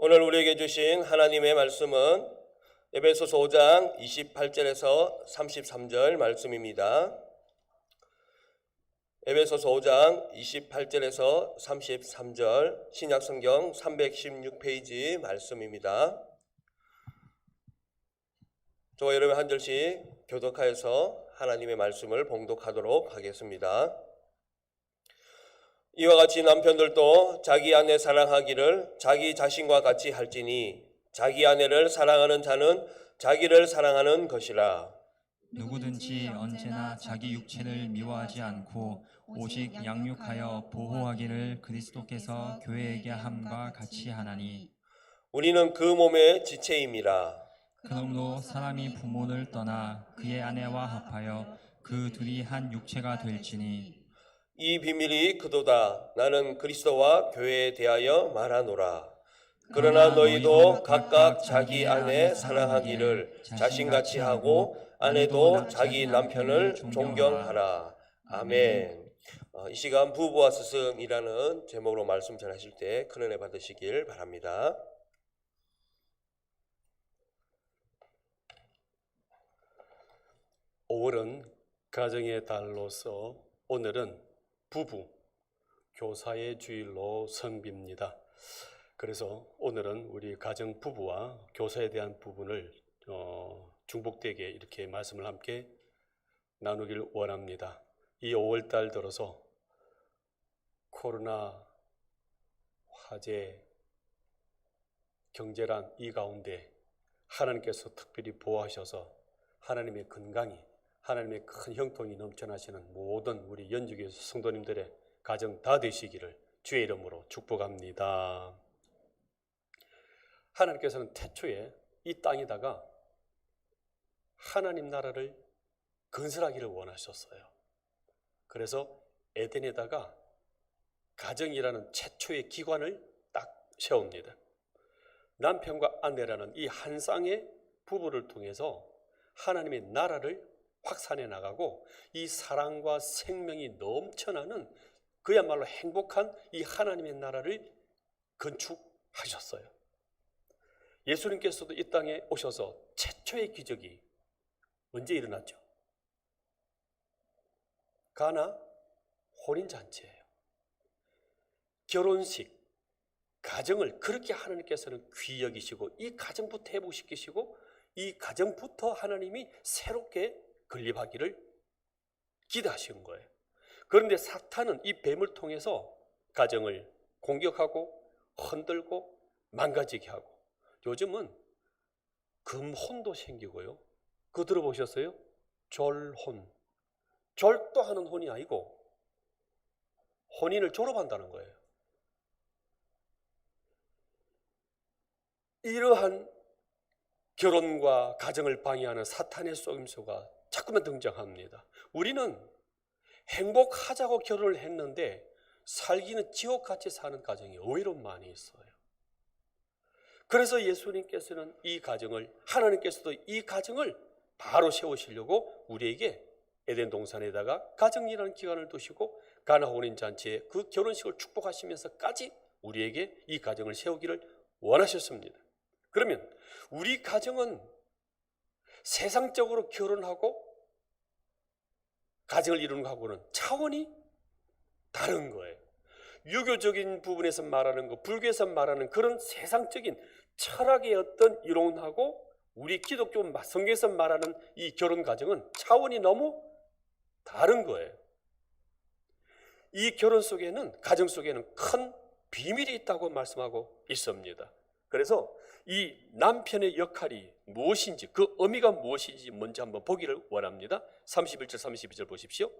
오늘 우리에게 주신 하나님의 말씀은 에베소서 5장 28절에서 33절 말씀입니다. 에베소서 5장 28절에서 33절 신약성경 316페이지 말씀입니다. 저와 여러분 한 절씩 교독하여서 하나님의 말씀을 봉독하도록 하겠습니다. 이와 같이 남편들도 자기 아내 사랑하기를 자기 자신과 같이 할지니 자기 아내를 사랑하는 자는 자기를 사랑하는 것이라. 누구든지 언제나 자기 육체를 미워하지 않고 오직 양육하여 보호하기를 그리스도께서 교회에게 함과 같이 하나니, 우리는 그 몸의 지체임이라. 그러므로 사람이 부모를 떠나 그의 아내와 합하여 그 둘이 한 육체가 될지니, 이 비밀이 그도다. 나는 그리스도와 교회에 대하여 말하노라. 그러나 너희도 각각 자기 아내 사랑하기를 자신같이 하고 아내도 자기 남편을 존경하라. 아멘. 이 시간 부부와 스승이라는 제목으로 말씀 전하실 때 큰 은혜 받으시길 바랍니다. (5월은) 가정의 달로서 오늘은 부부, 교사의 주일로 섬깁니다. 그래서 오늘은 우리 가정 부부와 교사에 대한 부분을 중복되게 이렇게 말씀을 함께 나누길 원합니다. 이 5월달 들어서 코로나 화재, 경제란 이 가운데 하나님께서 특별히 보호하셔서 하나님의 건강이, 하나님의 큰 형통이 넘쳐나시는 모든 우리 연주교회 성도님들의 가정 다 되시기를 주의 이름으로 축복합니다. 하나님께서는 태초에 이 땅에다가 하나님 나라를 건설하기를 원하셨어요. 그래서 에덴에다가 가정이라는 최초의 기관을 딱 세웁니다. 남편과 아내라는 이 한 쌍의 부부를 통해서 하나님의 나라를 확산해 나가고 이 사랑과 생명이 넘쳐나는 그야말로 행복한 이 하나님의 나라를 건축하셨어요. 예수님께서도 이 땅에 오셔서 최초의 기적이 언제 일어났죠? 가나 혼인잔치예요. 결혼식, 가정을 그렇게 하나님께서는 귀히 여기시고 이 가정부터 회복시키시고 이 가정부터 하나님이 새롭게 건립하기를 기대하시는 거예요. 그런데 사탄은 이 뱀을 통해서 가정을 공격하고 흔들고 망가지게 하고, 요즘은 금혼도 생기고요. 그거 들어보셨어요? 졸혼. 졸도하는 혼이 아니고 혼인을 졸업한다는 거예요. 이러한 결혼과 가정을 방해하는 사탄의 속임수가 자꾸만 등장합니다. 우리는 행복하자고 결혼을 했는데 살기는 지옥같이 사는 가정이 의외로 많이 있어요. 그래서 예수님께서는 이 가정을, 하나님께서도 이 가정을 바로 세우시려고 우리에게 에덴 동산에다가 가정이라는 기관을 두시고 가나 혼인잔치에 그 결혼식을 축복하시면서까지 우리에게 이 가정을 세우기를 원하셨습니다. 그러면 우리 가정은 세상적으로 결혼하고 가정을 이루는 것하고는 차원이 다른 거예요. 유교적인 부분에서 말하는 것, 불교에서 말하는 그런 세상적인 철학의 어떤 이론하고 우리 기독교 성경에서 말하는 이 결혼 가정은 차원이 너무 다른 거예요. 이 결혼 속에는, 가정 속에는 큰 비밀이 있다고 말씀하고 있습니다. 그래서 이 남편의 역할이 무엇인지, 그 의미가 무엇인지 먼저 한번 보기를 원합니다. 31절 32절 보십시오.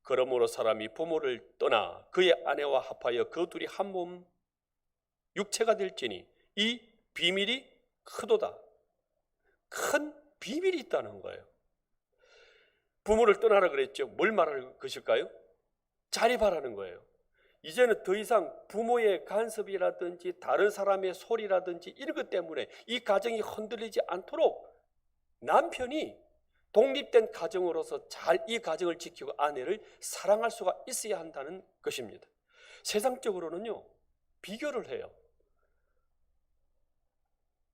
그러므로 사람이 부모를 떠나 그의 아내와 합하여 그 둘이 한 몸 육체가 될지니 이 비밀이 크도다. 큰 비밀이 있다는 거예요. 부모를 떠나라 그랬죠. 뭘 말하는 것일까요? 자립하라는 거예요. 이제는 더 이상 부모의 간섭이라든지 다른 사람의 소리라든지 이런 것 때문에 이 가정이 흔들리지 않도록 남편이 독립된 가정으로서 잘 이 가정을 지키고 아내를 사랑할 수가 있어야 한다는 것입니다. 세상적으로는요, 비교를 해요.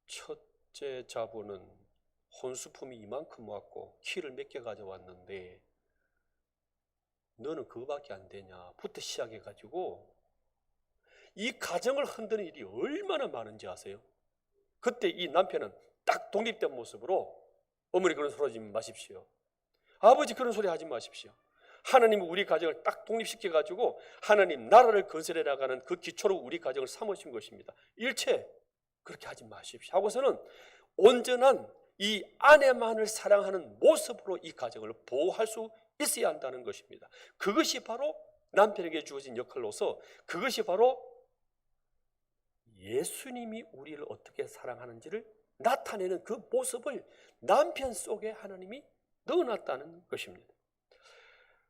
첫째 자부는 혼수품이 이만큼 왔고 키를 몇 개 가져왔는데 너는 그거밖에 안 되냐부터 시작해가지고 이 가정을 흔드는 일이 얼마나 많은지 아세요? 그때 이 남편은 딱 독립된 모습으로 어머니 그런 소리 하지 마십시오. 아버지 그런 소리 하지 마십시오. 하나님은 우리 가정을 딱 독립시켜가지고 하나님 나라를 건설해 나가는 그 기초로 우리 가정을 삼으신 것입니다. 일체 그렇게 하지 마십시오 하고서는 온전한 이 아내만을 사랑하는 모습으로 이 가정을 보호할 수 있어야 한다는 것입니다. 그것이 바로 남편에게 주어진 역할로서 그것이 바로 예수님이 우리를 어떻게 사랑하는지를 나타내는 그 모습을 남편 속에 하나님이 넣어놨다는 것입니다.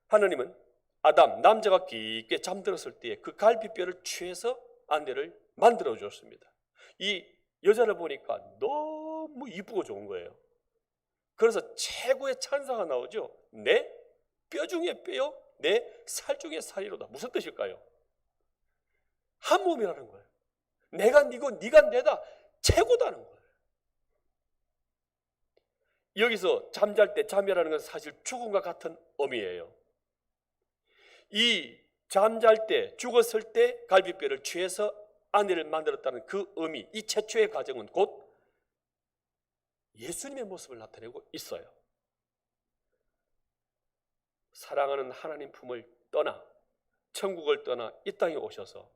하나님은 아담, 남자가 깊게 잠들었을 때에 그 갈비뼈를 취해서 아내를 만들어 주었습니다. 이 여자를 보니까 너무 이쁘고 좋은 거예요. 그래서 최고의 찬사가 나오죠. 내 뼈 중에 뼈요, 내 살 중에 살이로다. 무슨 뜻일까요? 한 몸이라는 거예요. 내가 네고 네가 내다, 최고다는 거예요. 여기서 잠잘 때 잠이라는 것은 사실 죽음과 같은 의미예요. 이 잠잘 때 죽었을 때 갈비뼈를 취해서 아내를 만들었다는 그 의미, 이 최초의 가정은 곧 예수님의 모습을 나타내고 있어요. 사랑하는 하나님 품을 떠나 천국을 떠나 이 땅에 오셔서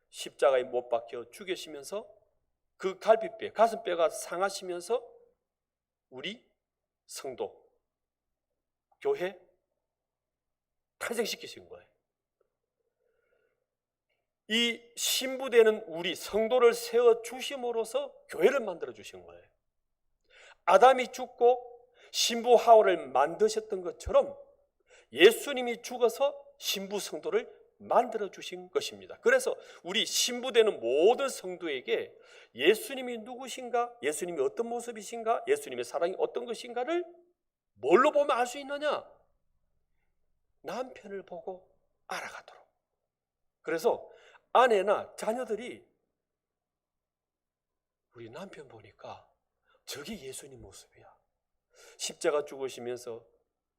십자가에 못 박혀 죽으시면서 그 갈비뼈, 가슴뼈가 상하시면서 우리 성도, 교회 탄생시키신 거예요. 이 신부되는 우리 성도를 세워주심으로써 교회를 만들어 주신 거예요. 아담이 죽고 신부 하와를 만드셨던 것처럼 예수님이 죽어서 신부 성도를 만들어 주신 것입니다. 그래서 우리 신부되는 모든 성도에게 예수님이 누구신가, 예수님이 어떤 모습이신가, 예수님의 사랑이 어떤 것인가를 뭘로 보면 알 수 있느냐? 남편을 보고 알아가도록. 그래서 아내나 자녀들이 우리 남편 보니까 저게 예수님 모습이야. 십자가 죽으시면서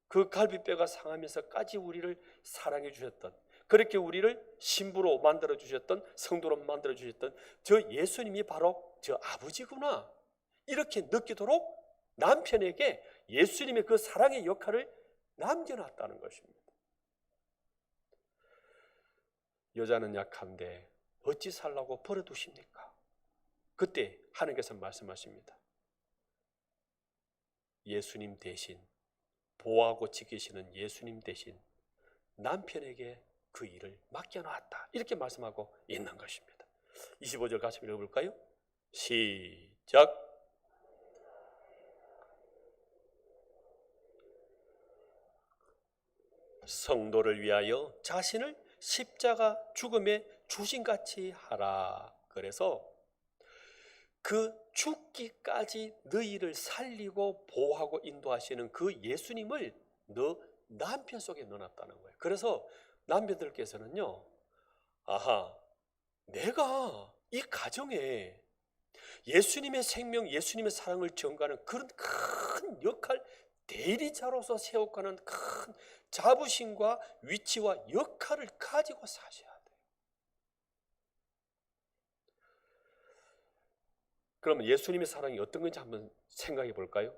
그 갈비뼈가 상하면서까지 우리를 사랑해 주셨던, 그렇게 우리를 신부로 만들어 주셨던, 성도로 만들어 주셨던 저 예수님이 바로 저 아버지구나, 이렇게 느끼도록 남편에게 예수님의 그 사랑의 역할을 남겨놨다는 것입니다. 여자는 약한데 어찌 살라고 버려두십니까? 그때 하나님께서 말씀하십니다. 예수님 대신, 보호하고 지키시는 예수님 대신 남편에게 그 일을 맡겨놨다, 이렇게 말씀하고 있는 것입니다. 25절 같이 읽어볼까요? 시작. 성도를 위하여 자신을 십자가 죽음에 주신같이 하라. 그래서 그 죽기까지 너희를 살리고 보호하고 인도하시는 그 예수님을 너 남편 속에 넣어놨다는 거예요. 그래서 남편들께서는요, 아하, 내가 이 가정에 예수님의 생명, 예수님의 사랑을 전가하는 그런 큰 역할, 대리자로서 세워가는 큰 자부심과 위치와 역할을 가지고 사셔야 돼요. 그러면 예수님의 사랑이 어떤 건지 한번 생각해 볼까요?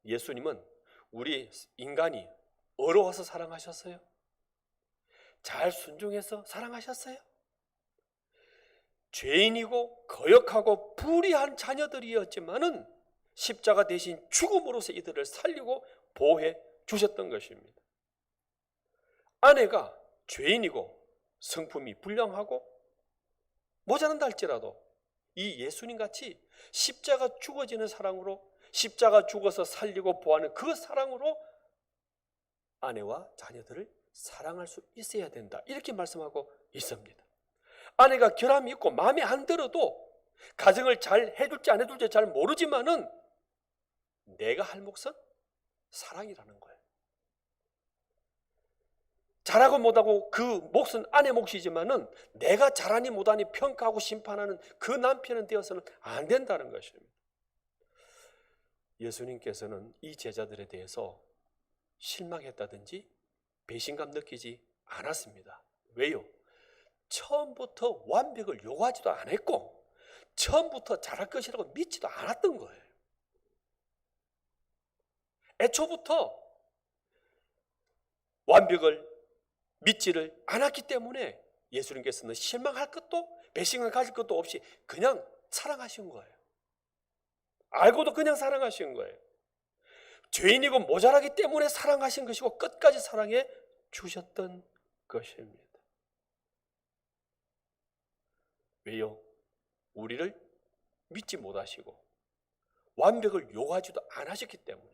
예수님은 우리 인간이 어려워서 사랑하셨어요? 잘 순종해서 사랑하셨어요? 죄인이고 거역하고 불의한 자녀들이었지만은 십자가 대신 죽음으로써 이들을 살리고 보호해 주셨던 것입니다. 아내가 죄인이고 성품이 불량하고 모자란다 할지라도 이 예수님같이 십자가 죽어지는 사랑으로, 십자가 죽어서 살리고 보호하는 그 사랑으로 아내와 자녀들을 사랑할 수 있어야 된다, 이렇게 말씀하고 있습니다. 아내가 결함이 있고 마음에 안 들어도 가정을 잘 해줄지 안 해줄지 잘 모르지만은 내가 할 몫은 사랑이라는 거예요. 잘하고 못하고 그 몫은 아내 몫이지만은 내가 잘하니 못하니 평가하고 심판하는 그 남편은 되어서는 안 된다는 것입니다. 예수님께서는 이 제자들에 대해서 실망했다든지 배신감 느끼지 않았습니다. 왜요? 처음부터 완벽을 요구하지도 않았고 처음부터 잘할 것이라고 믿지도 않았던 거예요. 애초부터 완벽을 믿지를 않았기 때문에 예수님께서는 실망할 것도 배신감 가질 것도 없이 그냥 사랑하신 거예요. 알고도 그냥 사랑하신 거예요. 죄인이고 모자라기 때문에 사랑하신 것이고 끝까지 사랑해 주셨던 것입니다. 왜요? 우리를 믿지 못하시고 완벽을 요구하지도 않으셨기 때문에.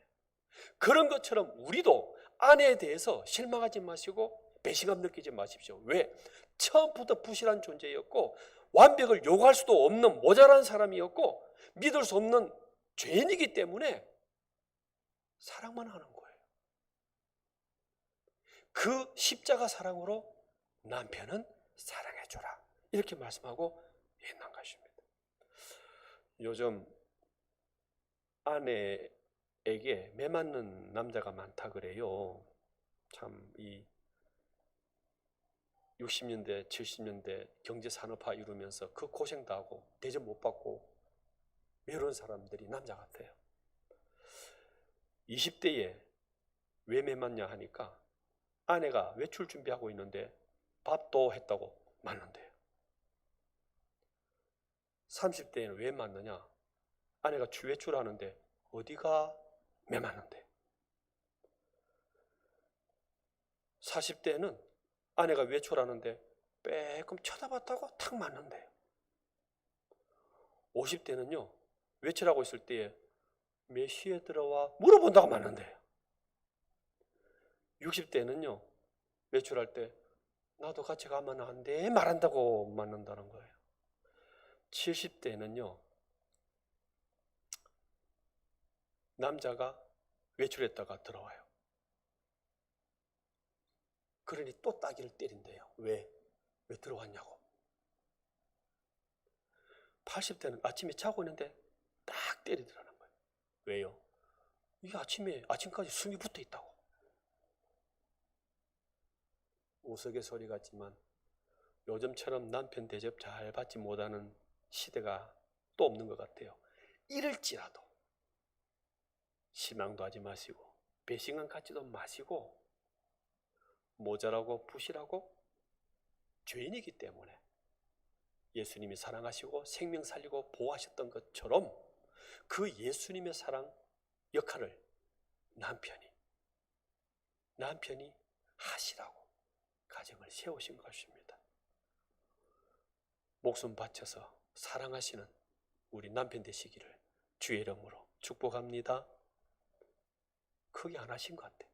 그런 것처럼 우리도 아내에 대해서 실망하지 마시고 배신감 느끼지 마십시오. 왜? 처음부터 부실한 존재였고 완벽을 요구할 수도 없는 모자란 사람이었고 믿을 수 없는 죄인이기 때문에 사랑만 하는 거예요. 그 십자가 사랑으로 남편은 사랑해줘라 이렇게 말씀하고 있는 것입니다. 요즘 아내에게 매 맞는 남자가 많다 그래요. 참 이 60년대 70년대 경제산업화 이루면서 그 고생도 하고 대접 못 받고 이런 사람들이 남자 같아요. 20대에 왜 매 맞냐 하니까 아내가 외출 준비하고 있는데 밥도 했다고 맞는데요. 30대에는 왜 맞느냐? 아내가 외출하는데 어디가 매 맞는데. 40대에는 아내가 외출하는데 빼끔 쳐다봤다고 탁 맞는데요. 50대는요 외출하고 있을 때에 몇 시에 들어와 물어본다고 맞는데요. 60대는요 외출할 때 나도 같이 가면 안 돼 말한다고 맞는다는 거예요. 70대는요 남자가 외출했다가 들어와요. 그러니 또 따기를 때린대요. 왜 들어왔냐고. 80대는 아침에 자고 있는데 딱 때리더라는 거예요. 왜요? 이게 아침까지 숨이 붙어 있다고. 우스갯소리 같지만 요즘처럼 남편 대접 잘 받지 못하는 시대가 또 없는 것 같아요. 이럴지라도 실망도 하지 마시고 배신감 갖지도 마시고 모자라고 부실하고 죄인이기 때문에 예수님이 사랑하시고 생명 살리고 보호하셨던 것처럼 그 예수님의 사랑 역할을 남편이 하시라고 가정을 세우신 것입니다. 목숨 바쳐서 사랑하시는 우리 남편 되시기를 주의 이름으로 축복합니다. 크게 안 하신 것 같아요.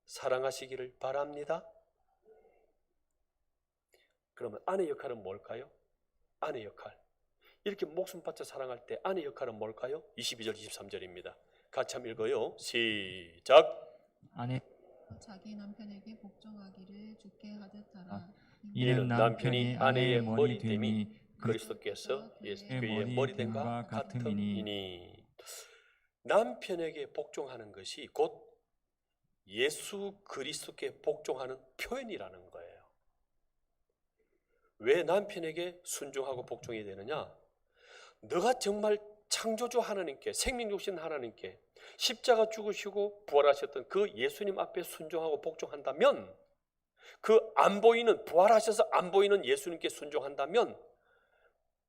사랑하시기를 바랍니다. 그러면 아내 역할은 뭘까요? 아내 역할. 이렇게 목숨 바쳐 사랑할 때 아내 역할은 뭘까요? 22절 23절입니다. 같이 한번 읽어요. 시작. 아내 자기 남편에게 복종하기를 주께 하듯 하라. 이는 남편이 아내의 머리 됨이 그리스도께서 그리스도의 그의 머리 됨과 같음이니. 남편에게 복종하는 것이 곧 예수 그리스도께 복종하는 표현이라는 거예요. 왜 남편에게 순종하고 복종이 되느냐? 너가 정말 창조주 하나님께, 생명 주신 하나님께 십자가 죽으시고 부활하셨던 그 예수님 앞에 순종하고 복종한다면, 그 안 보이는, 부활하셔서 안 보이는 예수님께 순종한다면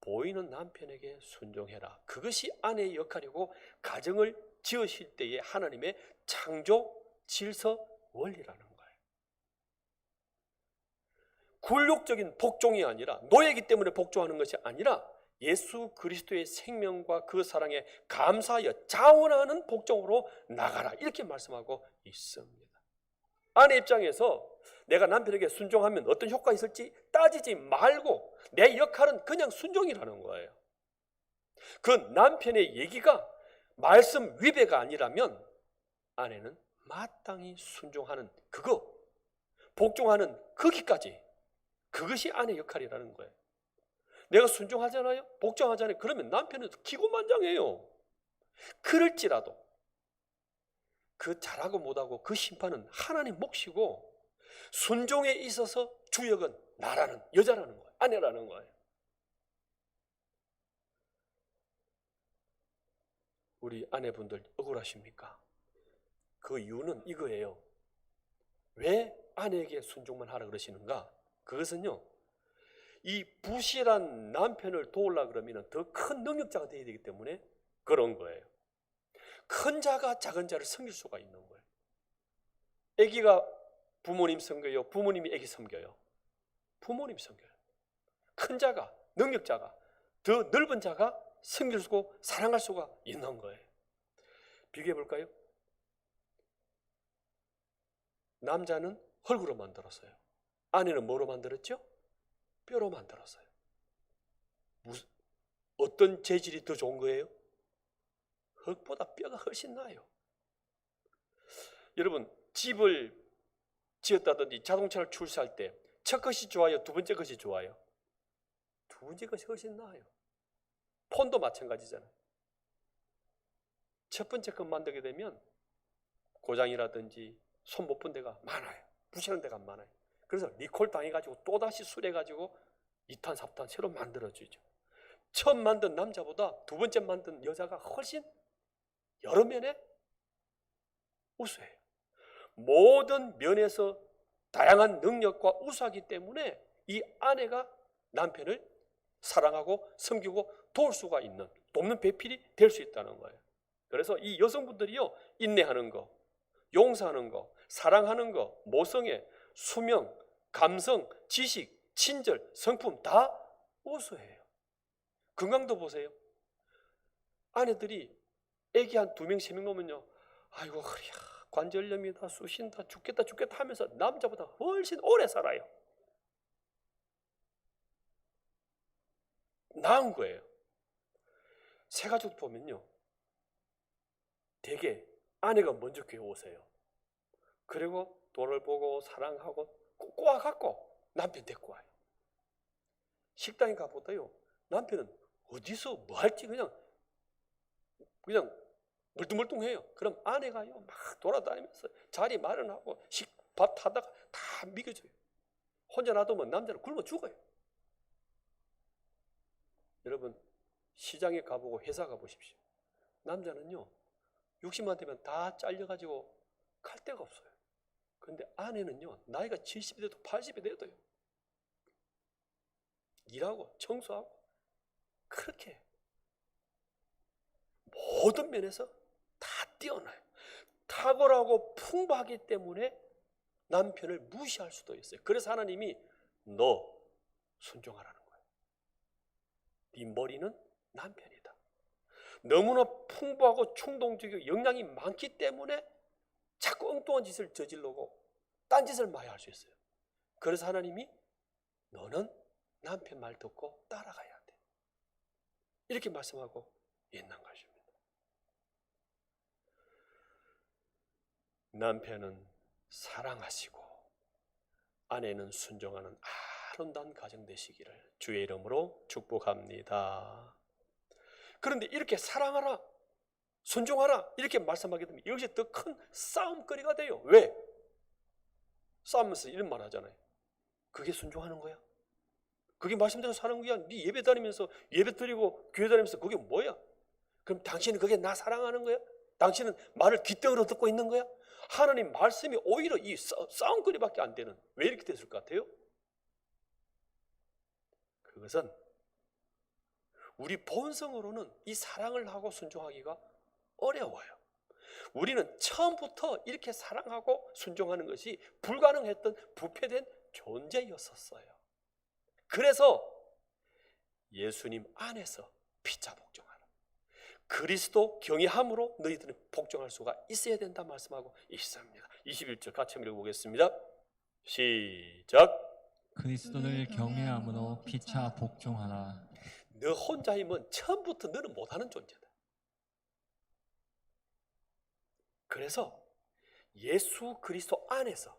보이는 남편에게 순종해라. 그것이 아내의 역할이고 가정을 지으실 때의 하나님의 창조 질서 원리라는 거예요. 굴욕적인 복종이 아니라, 노예이기 때문에 복종하는 것이 아니라 예수 그리스도의 생명과 그 사랑에 감사하여 자원하는 복종으로 나가라, 이렇게 말씀하고 있습니다. 아내 입장에서 내가 남편에게 순종하면 어떤 효과가 있을지 따지지 말고 내 역할은 그냥 순종이라는 거예요. 그 남편의 얘기가 말씀 위배가 아니라면 아내는 마땅히 순종하는 그거, 복종하는 거기까지, 그것이 아내 역할이라는 거예요. 내가 순종하잖아요, 복종하잖아요. 그러면 남편은 기고만장해요. 그럴지라도 그 잘하고 못하고 그 심판은 하나님 몫이고, 순종에 있어서 주역은 나라는, 여자라는 거예요. 아내라는 거예요. 우리 아내분들 억울하십니까? 그 이유는 이거예요. 왜 아내에게 순종만 하라 그러시는가? 그것은요, 이 부실한 남편을 도우려 그러면 더 큰 능력자가 되어야 되기 때문에 그런 거예요. 큰 자가 작은 자를 섬길 수가 있는 거예요. 아기가 부모님 섬겨요? 부모님이 아기 섬겨요? 부모님 섬겨요. 큰 자가, 능력자가, 더 넓은 자가 섬길 수고 사랑할 수가 있는 거예요. 비교해 볼까요? 남자는 흙으로 만들었어요. 아내는 뭐로 만들었죠? 뼈로 만들었어요. 어떤 재질이 더 좋은 거예요? 흙보다 뼈가 훨씬 나아요. 여러분, 집을 지었다든지 자동차를 출시할 때 첫 것이 좋아요? 두 번째 것이 좋아요? 두 번째 것이 훨씬 나아요. 폰도 마찬가지잖아요. 첫 번째 것 만들게 되면 고장이라든지 손 못 본 데가 많아요. 부실한 데가 많아요. 그래서 리콜 당해가지고 또다시 수리해가지고 2탄, 3탄 새로 만들어주죠. 처음 만든 남자보다 두 번째 만든 여자가 훨씬 여러 면에 우수해요. 모든 면에서 다양한 능력과 우수하기 때문에 이 아내가 남편을 사랑하고 섬기고 도울 수가 있는, 돕는 배필이 될 수 있다는 거예요. 그래서 이 여성분들이요, 인내하는 거, 용서하는 거, 사랑하는 거, 모성애, 수명, 감성, 지식, 친절, 성품 다 우수해요. 건강도 보세요. 아내들이 애기 한 2명, 3명 놓으면요, 아이고 허리야, 관절염이다, 쑤신다, 죽겠다 하면서 남자보다 훨씬 오래 살아요. 나은 거예요. 새 가족 보면요, 대개 아내가 먼저 교회 오세요. 그리고 돈을 보고 사랑하고 꼬아갖고 남편 데리고 와요. 식당에 가보다요, 남편은 어디서 뭐 할지 그냥 멀뚱멀뚱해요. 그럼 아내가요, 막 돌아다니면서 자리 마련하고 밥 타다가 다 먹여줘요. 혼자 놔두면 남자는 굶어 죽어요. 여러분, 시장에 가보고 회사 가보십시오. 남자는요, 60만 되면 다 잘려가지고 갈 데가 없어요. 그런데 아내는요, 나이가 70이 돼도 80이 돼도요, 일하고 청소하고 그렇게 모든 면에서 다 뛰어나요. 탁월하고 풍부하기 때문에 남편을 무시할 수도 있어요. 그래서 하나님이 너 순종하라는 거예요. 네 머리는 남편이다. 너무나 풍부하고 충동적이고 역량이 많기 때문에 자꾸 엉뚱한 짓을 저지르고 딴짓을 많이 할 수 있어요. 그래서 하나님이 너는 남편 말 듣고 따라가야 돼, 이렇게 말씀하고 있는 것입니다. 남편은 사랑하시고 아내는 순종하는 아름다운 가정 되시기를 주의 이름으로 축복합니다. 그런데 이렇게 사랑하라, 순종하라 이렇게 말씀하게 되면 이것이 더 큰 싸움거리가 돼요. 왜? 싸우면서 이런 말 하잖아요. 그게 순종하는 거야? 그게 말씀대로 사는 거야? 네 예배 다니면서 예배 드리고 교회 다니면서 그게 뭐야? 그럼 당신은 그게 나 사랑하는 거야? 당신은 말을 귀등으로 듣고 있는 거야? 하나님 말씀이 오히려 이 싸움거리밖에 안 되는, 왜 이렇게 됐을 것 같아요? 그것은 우리 본성으로는 이 사랑을 하고 순종하기가 어려워요. 우리는 처음부터 이렇게 사랑하고 순종하는 것이 불가능했던 부패된 존재였었어요. 그래서 예수님 안에서 피차 복종하라, 그리스도 경외함으로 너희들은 복종할 수가 있어야 된다 말씀하고 있습니다. 21절 같이 읽어보겠습니다. 시작. 그리스도를 경외함으로 피차 복종하라. 너 혼자이면 처음부터 너는 못하는 존재다. 그래서 예수 그리스도 안에서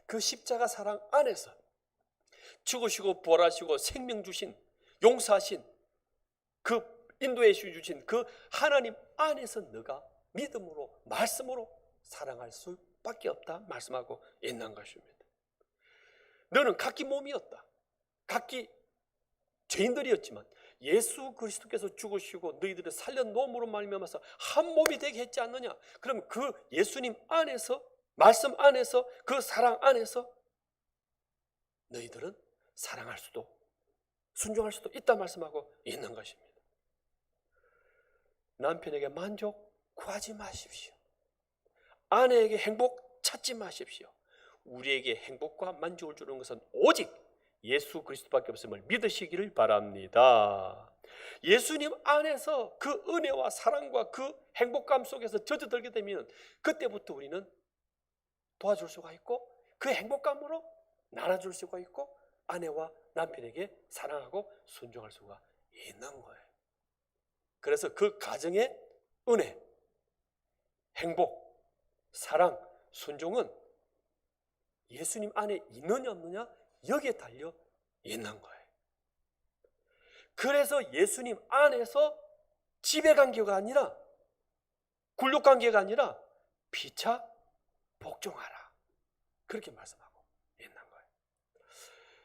그 십자가 사랑 안에서 죽으시고 부활하시고 생명 주신, 용서하신, 그 인도해 주신 그 하나님 안에서 너가 믿음으로, 말씀으로 사랑할 수밖에 없다 말씀하고 있는 것입니다. 너는 각기 몸이었다. 각기 죄인들이었지만 예수 그리스도께서 죽으시고 너희들을 살려놓음으로 말미암아서 한 몸이 되게 했지 않느냐? 그럼 그 예수님 안에서, 말씀 안에서, 그 사랑 안에서 너희들은 사랑할 수도 순종할 수도 있다 말씀하고 있는 것입니다. 남편에게 만족 구하지 마십시오. 아내에게 행복 찾지 마십시오. 우리에게 행복과 만족을 주는 것은 오직 예수 그리스도밖에 없음을 믿으시기를 바랍니다. 예수님 안에서 그 은혜와 사랑과 그 행복감 속에서 젖어들게 되면 그때부터 우리는 도와줄 수가 있고 그 행복감으로 나눠줄 수가 있고 아내와 남편에게 사랑하고 순종할 수가 있는 거예요. 그래서 그 가정의 은혜, 행복, 사랑, 순종은 예수님 안에 있느냐 없느냐 여기에 달려 있는 거예요. 그래서 예수님 안에서 지배관계가 아니라 굴욕관계가 아니라 피차 복종하라 그렇게 말씀하고 있는 거예요.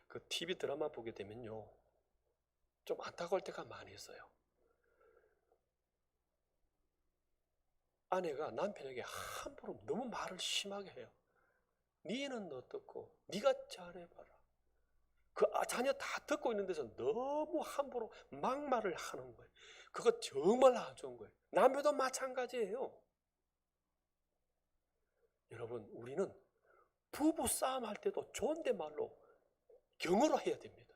그 TV 드라마 보게 되면요 좀 안타까울 때가 많이 있어요. 아내가 남편에게 함부로 너무 말을 심하게 해요. 니는 어떻고 네가 잘해봐라. 그 자녀 다 듣고 있는 데서 너무 함부로 막말을 하는 거예요. 그거 정말 안 좋은 거예요. 남편도 마찬가지예요. 여러분 우리는 부부 싸움 할 때도 존댓말로 경어로 해야 됩니다.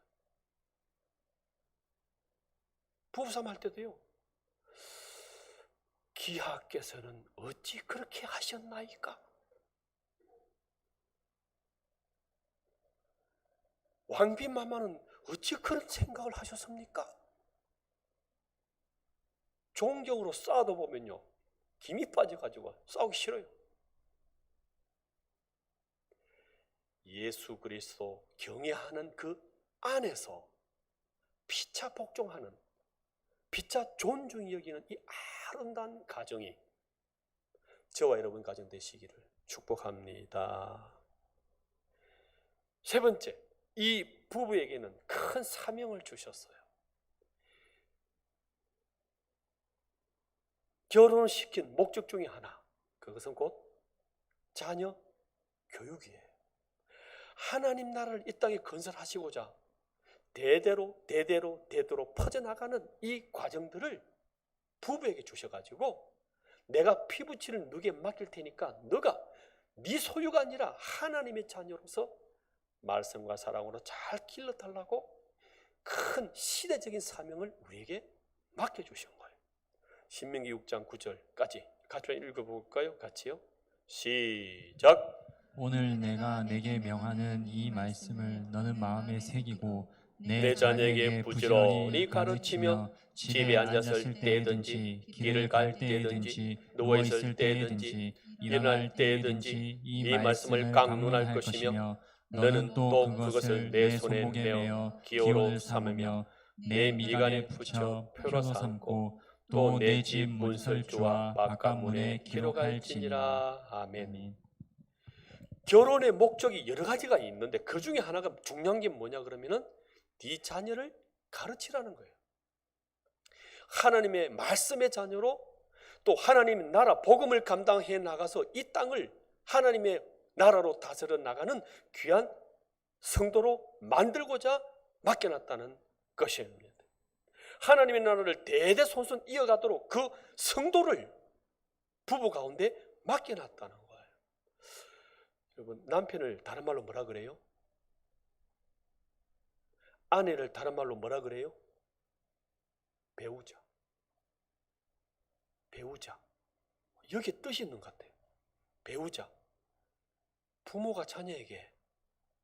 부부 싸움 할 때도요. 기하께서는 어찌 그렇게 하셨나이까? 왕비마마는 어찌 그런 생각을 하셨습니까? 존경으로 싸우다 보면요 김이 빠져가지고 싸우기 싫어요. 예수 그리스도 경외하는 그 안에서 피차 복종하는, 피차 존중히 여기는 이 아름다운 가정이 저와 여러분 가정 되시기를 축복합니다. 세 번째, 이 부부에게는 큰 사명을 주셨어요. 결혼을 시킨 목적 중에 하나, 그것은 곧 자녀 교육이에요. 하나님 나라를 이 땅에 건설하시고자 대대로 퍼져나가는 이 과정들을 부부에게 주셔가지고 내가 피부치를 너에게 맡길 테니까 너가 네 소유가 아니라 하나님의 자녀로서 말씀과 사랑으로 잘 길러달라고 큰 시대적인 사명을 우리에게 맡겨주신 거예요. 신명기 6장 9절까지 같이 읽어볼까요? 같이요. 시작. 오늘 내가 내게 명하는 이 말씀을 너는 마음에 새기고 내 내 자녀에게 자녀에게 부지런히 부지런히 가르치며 가르치며 집에 앉았을 때든지 길을 갈 때든지 누워 있을 때든지 일어날 때든지 이 말씀을 강론할 것이며 너는 또 그것을 내 손에 메어 기호로 삼으며 내 미간에 붙여 표로 삼고 또 내 집 문설주와 바깥문에 기록할지니라. 아멘. 결혼의 목적이 여러 가지가 있는데 그 중에 하나가 중요한 게 뭐냐 그러면은 네 자녀를 가르치라는 거예요. 하나님의 말씀의 자녀로 또 하나님의 나라 복음을 감당해 나가서 이 땅을 하나님의 나라로 다스려 나가는 귀한 성도로 만들고자 맡겨놨다는 것입니다. 하나님의 나라를 대대손손 이어가도록 그 성도를 부부 가운데 맡겨놨다는 거예요. 여러분 남편을 다른 말로 뭐라 그래요? 아내를 다른 말로 뭐라 그래요? 배우자. 배우자. 여기에 뜻이 있는 것 같아요. 배우자. 부모가 자녀에게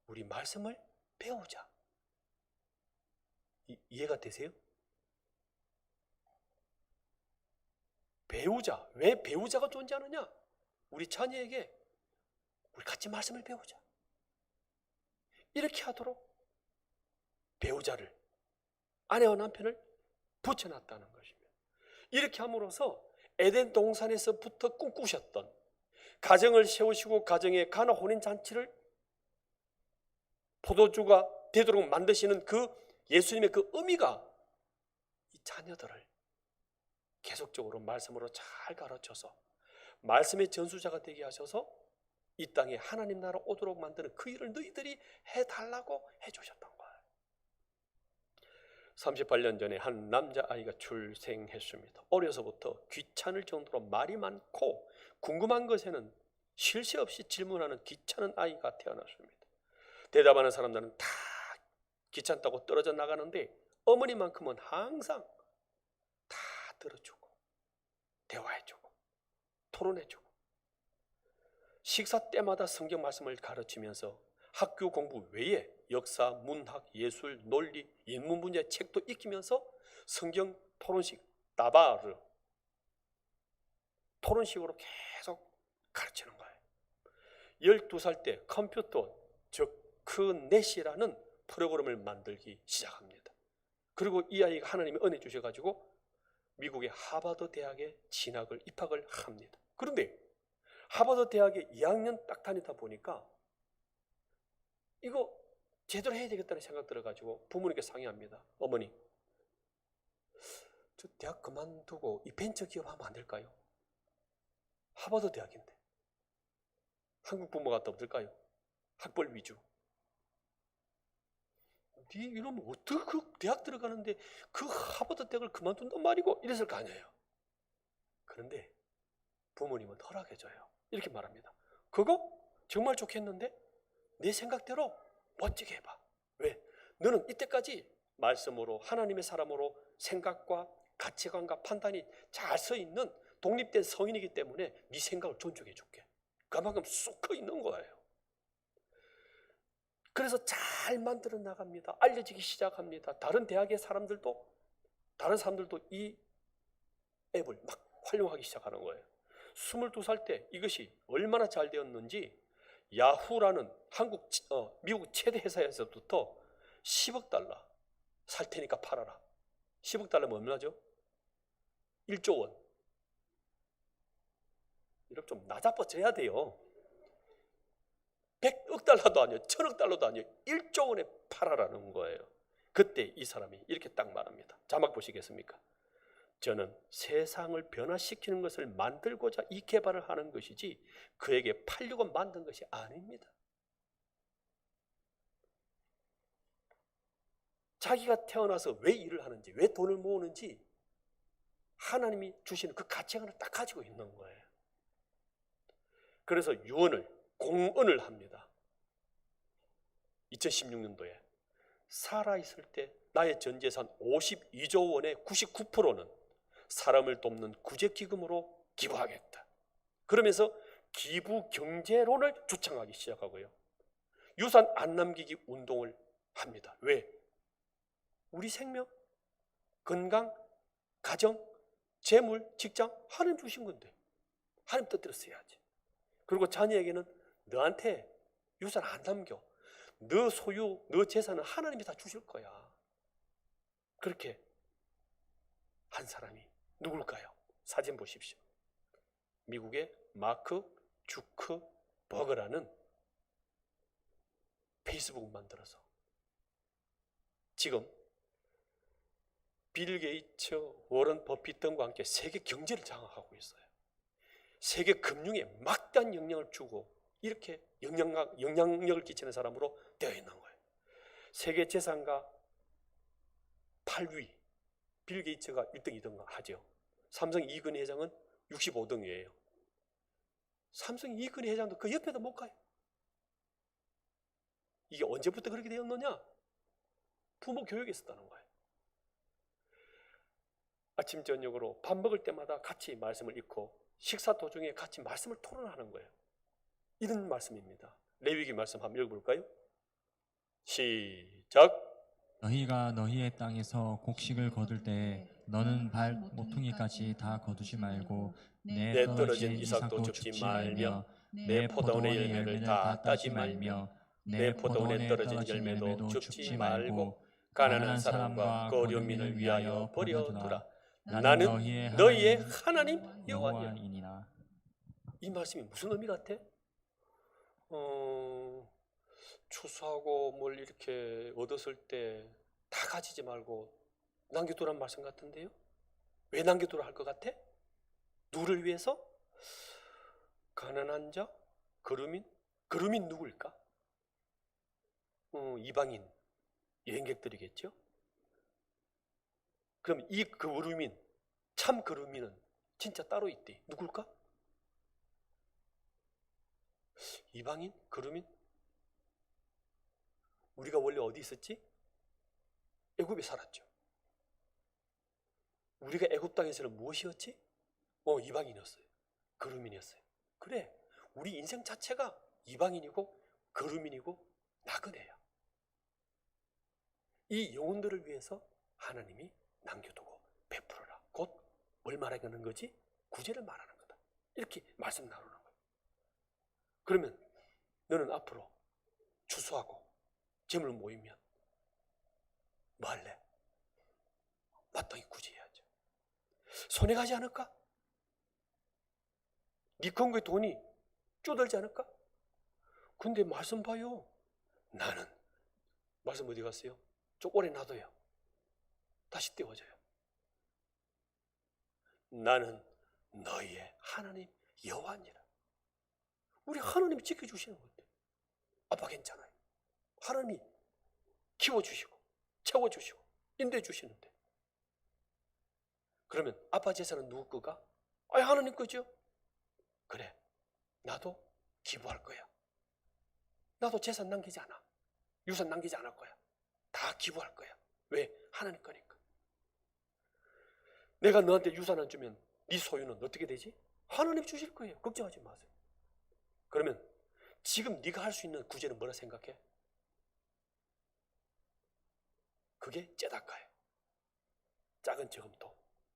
우리 말씀을 배우자. 이해가 되세요? 배우자. 왜 배우자가 존재하느냐? 우리 자녀에게 우리 같이 말씀을 배우자. 이렇게 하도록 배우자를, 아내와 남편을 붙여놨다는 것입니다. 이렇게 함으로써 에덴 동산에서부터 꿈꾸셨던 가정을 세우시고 가정의 가나 혼인잔치를 포도주가 되도록 만드시는 그 예수님의 그 의미가 이 자녀들을 계속적으로 말씀으로 잘 가르쳐서 말씀의 전수자가 되게 하셔서 이 땅에 하나님 나라 오도록 만드는 그 일을 너희들이 해달라고 해주셨던 거예요. 38년 전에 한 남자아이가 출생했습니다. 어려서부터 귀찮을 정도로 말이 많고 궁금한 것에는 쉴 새 없이 질문하는 귀찮은 아이가 태어났습니다. 대답하는 사람들은 다 귀찮다고 떨어져 나가는데 어머니만큼은 항상 다 들어주고 대화해주고 토론해주고 식사 때마다 성경 말씀을 가르치면서 학교 공부 외에 역사, 문학, 예술, 논리, 인문 분야 책도 익히면서 성경 토론식, 다바르 토론식으로 계속 가르치는 거예요. 12살 때 컴퓨터, 즉 그 넷이라는 프로그램을 만들기 시작합니다. 그리고 이 아이가 하나님의 은혜 주셔가지고 미국의 하버드 대학에 입학을 합니다. 그런데 하버드 대학에 2학년 딱 다니다 보니까 이거 제대로 해야 되겠다는 생각 들어가지고 부모님께 상의합니다. 어머니, 저 대학 그만두고 이 벤처 기업 하면 안 될까요? 하버드 대학인데 한국 부모 같다 없을까요? 학벌 위주. 네 이러면 어떻게 그 대학 들어가는데 그 하버드 대학을 그만둔단 말이고 이랬을 거 아니에요. 그런데 부모님은 허락해줘요. 이렇게 말합니다. 그거 정말 좋겠는데 내 생각대로 멋지게 해봐. 왜? 너는 이때까지 말씀으로 하나님의 사람으로 생각과 가치관과 판단이 잘 서 있는 독립된 성인이기 때문에 네 생각을 존중해 줄게. 그만큼 쑥 커 있는 거예요. 그래서 잘 만들어 나갑니다. 알려지기 시작합니다. 다른 사람들도 이 앱을 막 활용하기 시작하는 거예요. 22살 때 이것이 얼마나 잘 되었는지 야후라는 미국 최대 회사에서부터 10억 달러 살 테니까 팔아라. 10억 달러면 얼마죠? 1조 원. 이렇게 좀 낮아버져야 돼요. 100억 달러도 아니에요. 1000억 달러도 아니에요. 1조 원에 팔아라는 거예요. 그때 이 사람이 이렇게 딱 말합니다. 자막 보시겠습니까? 저는 세상을 변화시키는 것을 만들고자 이 개발을 하는 것이지 그에게 팔려고 만든 것이 아닙니다. 자기가 태어나서 왜 일을 하는지, 왜 돈을 모으는지 하나님이 주시는 그 가치관을 딱 가지고 있는 거예요. 그래서 공언을 합니다. 2016년도에 살아있을 때 나의 전 재산 52조 원의 99%는 사람을 돕는 구제기금으로 기부하겠다. 그러면서 기부 경제론을 주창하기 시작하고요. 유산 안 남기기 운동을 합니다. 왜? 우리 생명, 건강, 가정, 재물, 직장 하나님 주신 건데 하나님 뜻대로 써야지. 그리고 자녀에게는 너한테 유산 안 남겨. 너 소유, 너 재산은 하나님이 다 주실 거야. 그렇게 한 사람이 누굴까요? 사진 보십시오. 미국의 마크 주크버거라는 페이스북을 만들어서 지금 빌 게이츠, 워런 버핏 등과 함께 세계 경제를 장악하고 있어요. 세계 금융에 막대한 영향을 주고 이렇게 영향력을 끼치는 사람으로 되어 있는 거예요. 세계 재산가 8위 빌 게이츠가 1등, 2등 하죠. 삼성 이근희 회장은 65등이에요. 삼성 이근희 회장도 그 옆에도 못 가요. 이게 언제부터 그렇게 되었느냐? 부모 교육에 있었다는 거예요. 아침 저녁으로 밥 먹을 때마다 같이 말씀을 읽고 식사 도중에 같이 말씀을 토론하는 거예요. 이런 말씀입니다. 레위기 말씀 한번 읽어볼까요? 시작. 너희가 너희의 땅에서 곡식을 거둘 때 너는 발 모퉁이까지 다 거두지 말고 내 떨어진 이삭도 줍지 말며 내 포도원의 열매를 다 따지 말며 내 포도원에 떨어진 열매도 줍지 말고 가난한 사람과 그 어려움인을 위하여 버려두라. 나는 너희의 하나님 여호와니라. 여호와이니라. 이 말씀이 무슨 의미 같아? 추수하고 뭘 이렇게 얻었을 때 다 가지지 말고 남겨두란 말씀 같은데요? 왜 남겨두라 할 것 같아? 누구를 위해서? 가난한 자, 거류민? 거류민 누구일까? 이방인, 여행객들이겠죠? 그럼 이 거류민, 참 거류민은 진짜 따로 있대. 누굴까? 이방인? 거류민? 우리가 원래 어디 있었지? 애굽에 살았죠. 우리가 애굽 땅에서는 무엇이었지? 이방인이었어요. 거류민이었어요. 그래, 우리 인생 자체가 이방인이고 거류민이고 나그네야. 이 영혼들을 위해서 하나님이 남겨두고 베풀어라. 곧 뭘 말하는 거지? 구제를 말하는 거다. 이렇게 말씀 나누는 거예요. 그러면 너는 앞으로 추수하고 재물 모이면 뭐 할래? 마땅히 구제해야죠. 손해 가지 않을까? 네 건거에 돈이 쪼들지 않을까? 근데 말씀 봐요. 나는 말씀 어디 갔어요? 좀 오래 놔둬요. 다시 떼워져요. 나는 너희의 하나님 여호와니라. 우리 하나님이 지켜주시는 건데 아빠 괜찮아요. 하나님이 키워주시고 채워주시고 인도해주시는데 그러면 아빠 재산은 누구 거가? 하나님 거죠. 그래, 나도 기부할 거야. 나도 재산 남기지 않아. 유산 남기지 않을 거야. 다 기부할 거야. 왜? 하나님 거니까. 내가 너한테 유산 안 주면 네 소유는 어떻게 되지? 하나님 주실 거예요. 걱정하지 마세요. 그러면 지금 네가 할 수 있는 구제는 뭐라 생각해? 그게 째다카예요. 작은 저금통.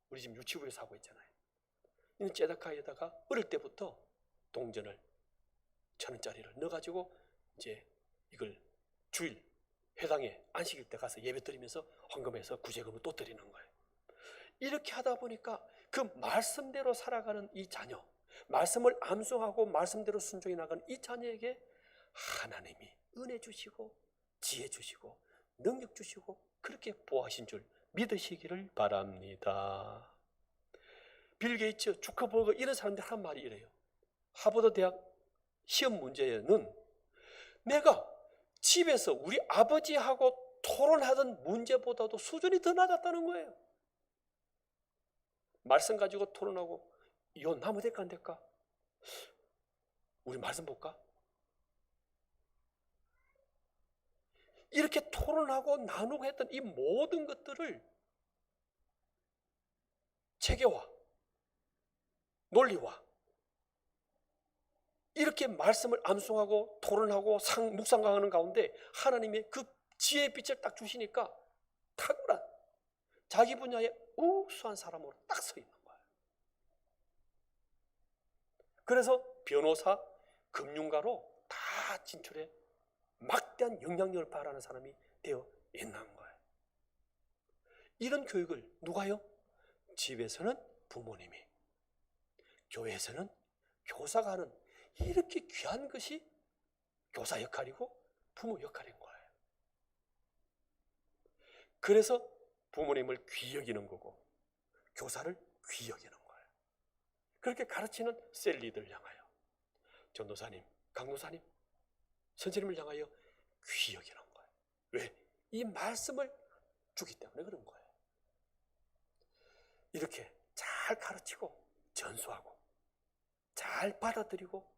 우리 지금 유치부에서 하고 있잖아요. 이는 째다카에다가 어릴 때부터 동전을 1,000원짜리를 넣어가지고 이제 이걸 주일 회당에 안식일 때 가서 예배 드리면서 헌금해서 구제금을 또 드리는 거예요. 이렇게 하다 보니까 그 말씀대로 살아가는 이 자녀, 말씀을 암송하고 말씀대로 순종해 나가는 이 자녀에게 하나님이 은혜 주시고 지혜 주시고 능력 주시고 그렇게 보호하신 줄 믿으시기를 바랍니다. 빌 게이츠, 주커버그 이런 사람들 한 말이 이래요. 하버드 대학 시험 문제는 내가 집에서 우리 아버지하고 토론하던 문제보다도 수준이 더 낮았다는 거예요. 말씀 가지고 토론하고 이거 나무 될까 안 될까? 우리 말씀 볼까? 이렇게 토론하고 나누고 했던 이 모든 것들을 체계화, 논리화 이렇게 말씀을 암송하고 토론하고 묵상하는 가운데 하나님의 그 지혜의 빛을 딱 주시니까 탁월한 자기 분야에 우수한 사람으로 딱 서 있는 거예요. 그래서 변호사, 금융가로 다 진출해 막대한 영향력을 발휘하는 사람이 되어 있는 거예요. 이런 교육을 누가요? 집에서는 부모님이, 교회에서는 교사가 하는 이렇게 귀한 것이 교사 역할이고 부모 역할인 거예요. 그래서 부모님을 귀히 여기는 거고 교사를 귀히 여기는 거예요. 그렇게 가르치는 셀리들 향하여 전도사님, 강도사님, 선생님을 향하여 귀히 여기는 거예요. 왜? 이 말씀을 주기 때문에 그런 거예요. 이렇게 잘 가르치고 전수하고 잘 받아들이고